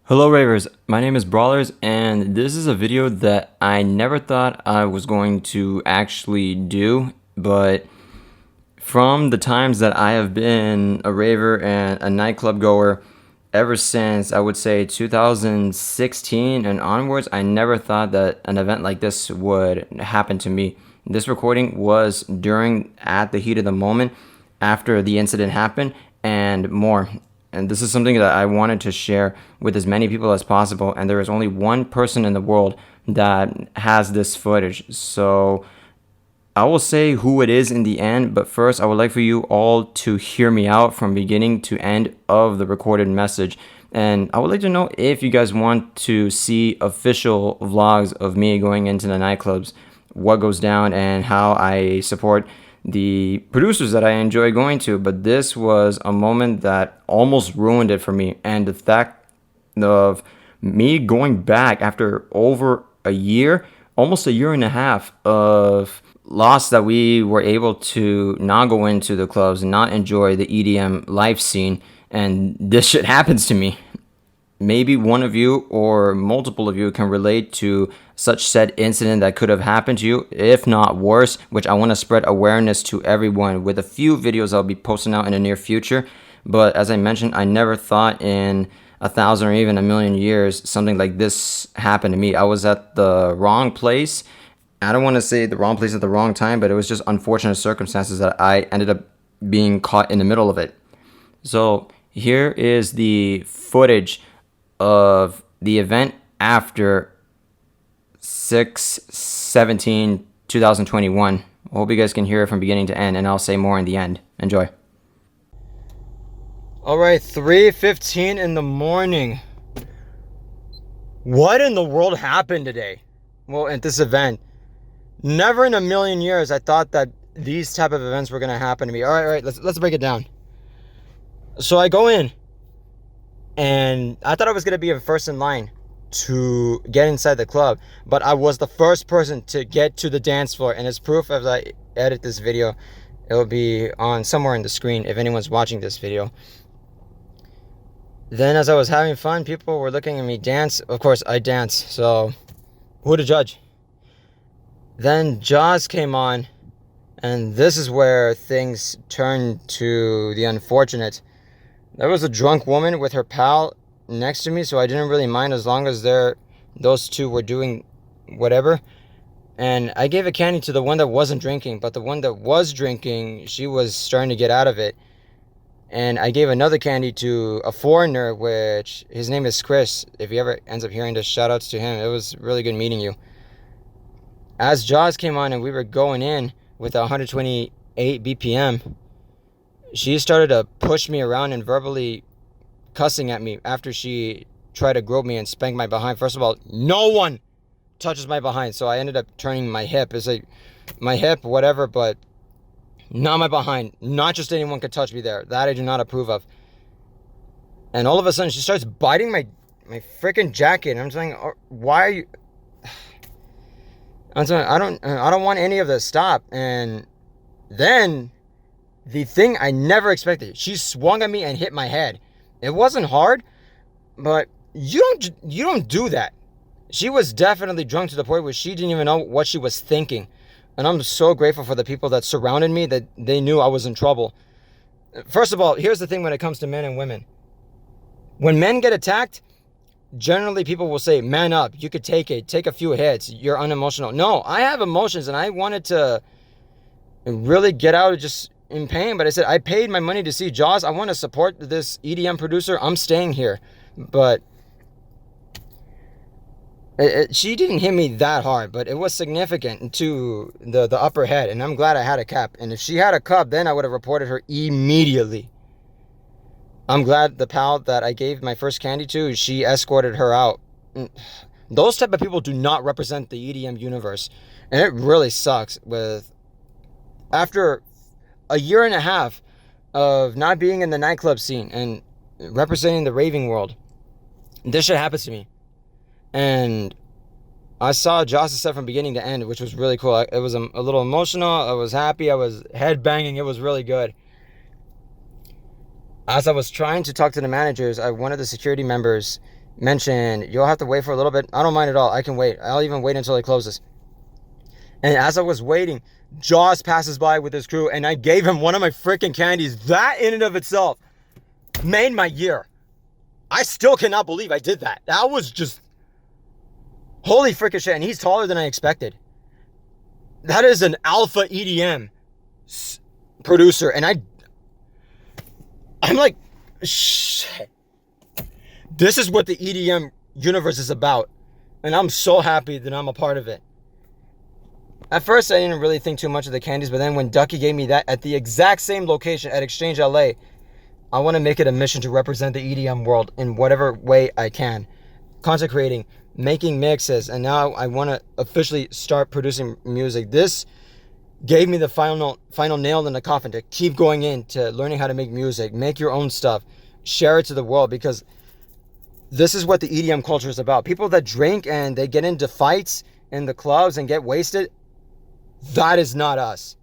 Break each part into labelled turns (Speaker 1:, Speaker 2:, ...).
Speaker 1: Hello Ravers, my name is Brawlerz and this is a video that I never thought I was going to actually do, but from the times that I have been a raver and a nightclub goer ever since I would say 2016 and onwards, I never thought that an event like this would happen to me. This recording was at the heat of the moment, after the incident happened, and more. And this is something that I wanted to share with as many people as possible. And there is only one person in the world that has this footage. So I will say who it is in the end. But first, I would like for you all to hear me out from beginning to end of the recorded message. And I would like to know if you guys want to see official vlogs of me going into the nightclubs, what goes down, and how I support the producers that I enjoy going to. But this was a moment that almost ruined it for me, and the fact of me going back after over a year, almost a year and a half of loss, that we were able to not go into the clubs and not enjoy the EDM life scene, and this shit happens to me. Maybe one of you or multiple of you can relate to such said incident that could have happened to you, if not worse, which I want to spread awareness to everyone with a few videos I'll be posting out in the near future. But as I mentioned, I never thought in 1,000 or even a million years something like this happened to me. I was at the wrong place. I don't want to say the wrong place at the wrong time, but it was just unfortunate circumstances that I ended up being caught in the middle of it. So here is the footage of the event after 6/17/2021. Hope you guys can hear it from beginning to end, and I'll say more in the end. Enjoy. Alright, 3:15 in the morning. What in the world happened today? Well, at this event, never in a million years I thought that these type of events were going to happen to me. Alright, let's break it down. So I go in, and I thought I was going to be first in line to get inside the club, but I was the first person to get to the dance floor. And as proof, as I edit this video, it will be on somewhere in the screen if anyone's watching this video. Then as I was having fun, people were looking at me dance. Of course, I dance, so who to judge? Then Jaws came on, and this is where things turned to the unfortunate. There was a drunk woman with her pal next to me, so I didn't really mind as long as those two were doing whatever. And I gave a candy to the one that wasn't drinking, but the one that was drinking, she was starting to get out of it. And I gave another candy to a foreigner, which his name is Chris. If he ever ends up hearing this, shout outs to him. It was really good meeting you. As Jaws came on and we were going in with 128 BPM, she started to push me around and verbally cussing at me after she tried to grope me and spank my behind. First of all, no one touches my behind, so I ended up turning my hip. It's like my hip, whatever, but not my behind. Not just anyone could touch me there. That I do not approve of. And all of a sudden, she starts biting my freaking jacket. And I'm saying, why are you? I'm saying, I don't want any of this. Stop. And then the thing I never expected, she swung at me and hit my head. It wasn't hard, but you don't do that. She was definitely drunk to the point where she didn't even know what she was thinking. And I'm so grateful for the people that surrounded me, that they knew I was in trouble. First of all, here's the thing when it comes to men and women. When men get attacked, generally people will say, man up, you could take it, take a few hits, you're unemotional. No, I have emotions, and I wanted to really get out of just in pain, but I said, I paid my money to see Jaws. I want to support this EDM producer. I'm staying here. But she didn't hit me that hard, but it was significant to the upper head, and I'm glad I had a cap. And if she had a cup, then I would have reported her immediately. I'm glad the pal that I gave my first candy to, she escorted her out. Those type of people do not represent the EDM universe, and it really sucks. After a year and a half of not being in the nightclub scene and representing the raving world, this shit happens to me. And I saw Josh's set from beginning to end, which was really cool. It was a little emotional. I was happy. I was headbanging. It was really good. As I was trying to talk to the managers, one of the security members,
Speaker 2: mentioned, you'll have to wait for a little bit. I don't mind at all. I can wait. I'll even wait until it closes. And as I was waiting, Jaws passes by with his crew, and I gave him one of my freaking candies. That in and of itself made my year. I still cannot believe I did that. That was just holy freaking shit. And he's taller than I expected. That is an alpha EDM producer. And I'm like, shit. This is what the EDM universe is about. And I'm so happy that I'm a part of it. At first, I didn't really think too much of the candies, but then when Ducky gave me that at the exact same location at Exchange LA, I want to make it a mission to represent the EDM world in whatever way I can. Content creating, making mixes, and now I want to officially start producing music. This gave me the final nail in the coffin to keep going into learning how to make music, make your own stuff, share it to the world, because this is what the EDM culture is about. People that drink and they get into fights in the clubs and get wasted, that is not us.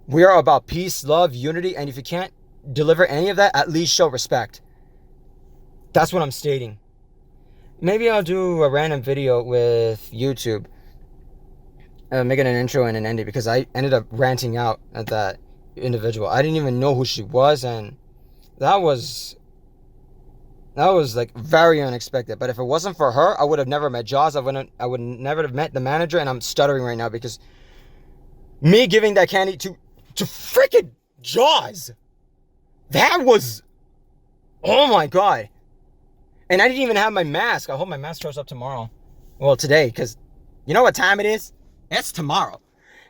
Speaker 2: We are about peace, love, unity, and if you can't deliver any of that, at least show respect. That's what I'm stating. Maybe I'll do a random video with YouTube, making an intro and an ending, because I ended up ranting out at that individual. I didn't even know who she was, and that was like very unexpected. But if it wasn't for her, I would have never met Jaws. I would never have met the manager, and I'm stuttering right now because me giving that candy to freaking Jaws, that was, oh my God. And I didn't even have my mask. I hope my mask shows up tomorrow. Well, today, because you know what time it is? It's tomorrow.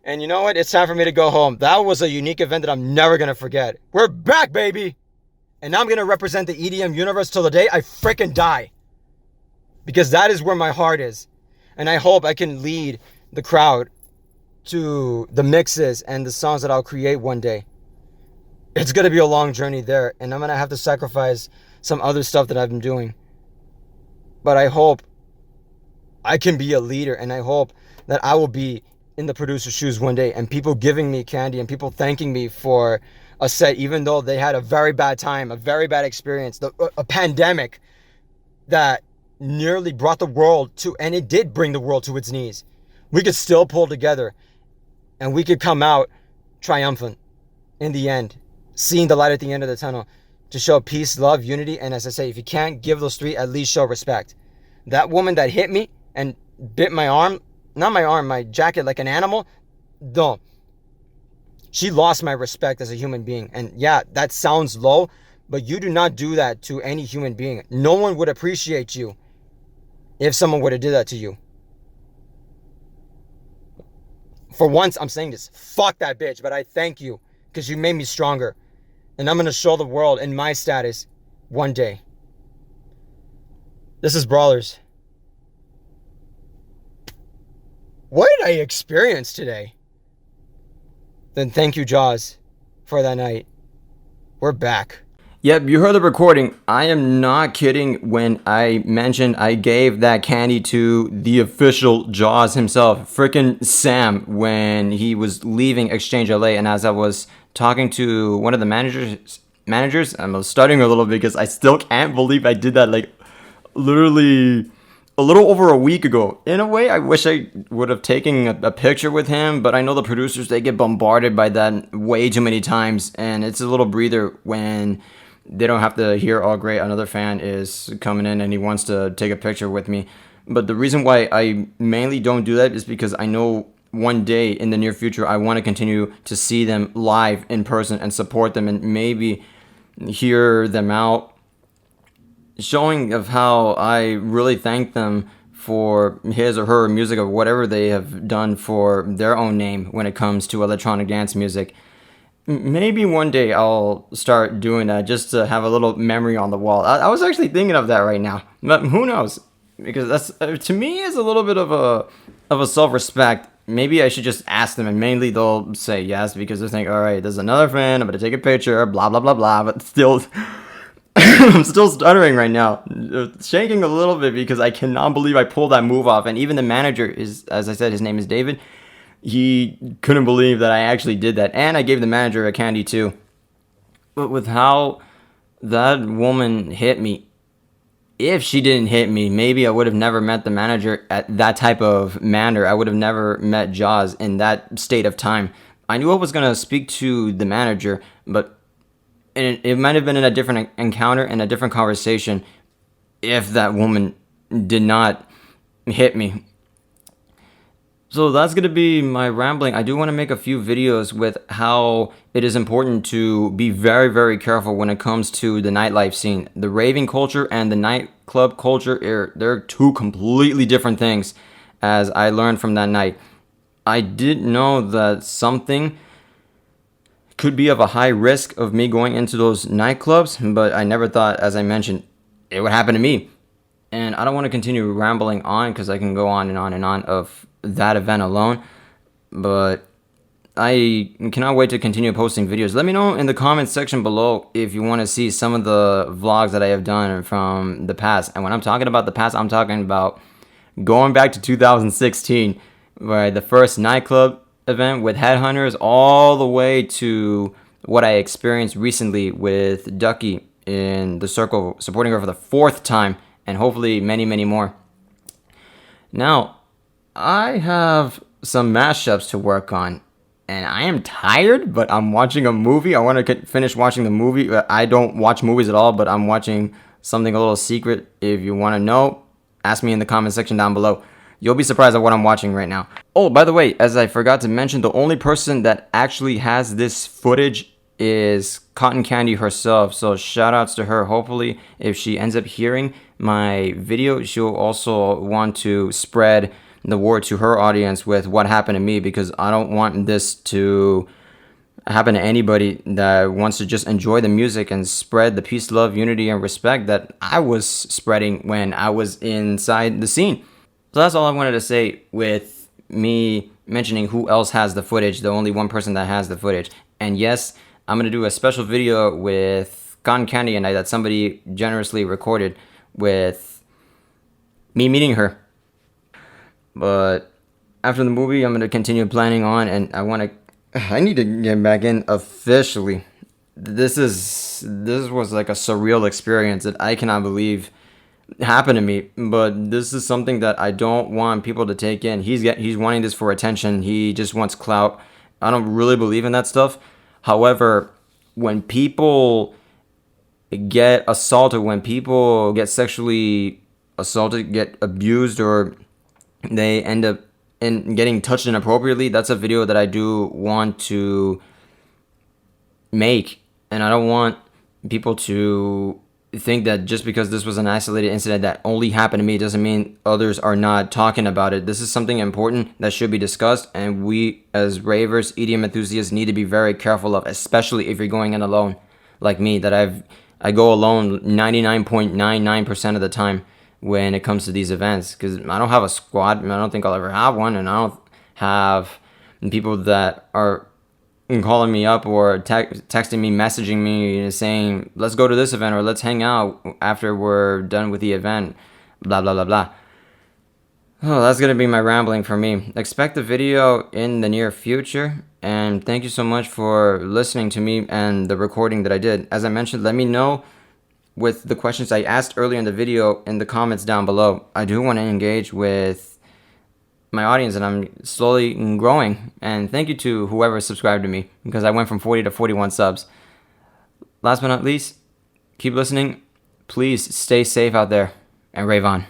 Speaker 2: And you know what? It's time for me to go home. That was a unique event that I'm never going to forget. We're back, baby. And I'm going to represent the EDM universe till the day I freaking die. Because that is where my heart is. And I hope I can lead the crowd to the mixes and the songs that I'll create one day. It's going to be a long journey there. And I'm going to have to sacrifice some other stuff that I've been doing. But I hope I can be a leader. And I hope that I will be in the producer's shoes one day. And people giving me candy and people thanking me for a set, even though they had a very bad time, a very bad experience, a pandemic that nearly brought the world to, and it did bring the world to its knees. We could still pull together and we could come out triumphant in the end, seeing the light at the end of the tunnel to show peace, love, unity. And as I say, if you can't give those three, at least show respect. That woman that hit me and bit my arm, not my arm, my jacket like an animal, don't. She lost my respect as a human being. And yeah, that sounds low, but you do not do that to any human being. No one would appreciate you if someone would have did that to you. For once, I'm saying this. Fuck that bitch, but I thank you because you made me stronger. And I'm going to show the world in my status one day. This is Brawlerz. What did I experience today? Then thank you, Jaws, for that night. We're back.
Speaker 1: Yep, you heard the recording. I am not kidding when I mentioned I gave that candy to the official Jaws himself, frickin' Sam, when he was leaving Exchange LA. And as I was talking to one of the managers, I'm stuttering a little bit because I still can't believe I did that, like, literally a little over a week ago. In a way, I wish I would have taken a picture with him, but I know the producers, they get bombarded by that way too many times, and it's a little breather when they don't have to hear, oh great, another fan is coming in and he wants to take a picture with me. But the reason why I mainly don't do that is because I know one day in the near future I want to continue to see them live in person and support them and maybe hear them out, showing of how I really thank them for his or her music or whatever they have done for their own name when it comes to electronic dance music. Maybe one day I'll start doing that just to have a little memory on the wall. I was actually thinking of that right now, but who knows? Because that's, to me, is a little bit of a self-respect. Maybe I should just ask them, and mainly they'll say yes because they think, all right, there's another fan, I'm gonna take a picture, blah blah blah blah. But still, I'm still stuttering right now, shaking a little bit because I cannot believe I pulled that move off. And even the manager is, as I said, his name is David. He couldn't believe that I actually did that. And I gave the manager a candy too. But with how that woman hit me, if she didn't hit me, maybe I would have never met the manager at that type of manner. I would have never met Jaws in that state of time. I knew I was going to speak to the manager, but it might have been in a different encounter and a different conversation if that woman did not hit me. So that's going to be my rambling. I do want to make a few videos with how it is important to be very, very careful when it comes to the nightlife scene. The raving culture and the nightclub culture, they're two completely different things, as I learned from that night. I didn't know that something could be of a high risk of me going into those nightclubs, but I never thought, as I mentioned, it would happen to me. And I don't want to continue rambling on because I can go on and on and on of that event alone, but I cannot wait to continue posting videos. Let me know in the comments section below if you want to see some of the vlogs that I have done from the past. And when I'm talking about the past, I'm talking about going back to 2016, where the first nightclub event with Headhunters, all the way to what I experienced recently with Ducky in the circle, supporting her for the 4th time, and hopefully many, many more. Now, I have some mashups to work on, and I am tired, but I'm watching a movie. I want to finish watching the movie. I don't watch movies at all, but I'm watching something a little secret. If you want to know, ask me in the comment section down below. You'll be surprised at what I'm watching right now. Oh, by the way, as I forgot to mention, the only person that actually has this footage is Cotton Candy herself, so shout outs to her. Hopefully, if she ends up hearing my video, she'll also want to spread the word to her audience with what happened to me, because I don't want this to happen to anybody that wants to just enjoy the music and spread the peace, love, unity, and respect that I was spreading when I was inside the scene. So that's all I wanted to say with me mentioning who else has the footage, the only one person that has the footage. And yes, I'm going to do a special video with Cotton Candy and I that somebody generously recorded with me meeting her. But after the movie, I'm going to continue planning on, and I need to get back in officially. This was like a surreal experience that I cannot believe happened to me, but this is something that I don't want people to take in. He's wanting this for attention. He just wants clout. I don't really believe in that stuff. However, when people get assaulted, when people get sexually assaulted, get abused, or they end up in getting touched inappropriately, that's a video that I do want to make. And I don't want people to think that just because this was an isolated incident that only happened to me doesn't mean others are not talking about it. This is something important that should be discussed, and we as ravers, EDM enthusiasts, need to be very careful of, especially if you're going in alone like me, that I go alone 99.99% of the time when it comes to these events, because I don't have a squad, and I don't think I'll ever have one, and I don't have people that are calling me up or texting me, messaging me, saying, let's go to this event or let's hang out after we're done with the event, blah, blah, blah, blah. Oh, that's going to be my rambling for me. Expect the video in the near future, and thank you so much for listening to me and the recording that I did. As I mentioned, let me know with the questions I asked earlier in the video in the comments down below. I do want to engage with my audience, and I'm slowly growing, and thank you to whoever subscribed to me, because I went from 40 to 41 subs. Last but not least, keep listening. Please stay safe out there and rave on.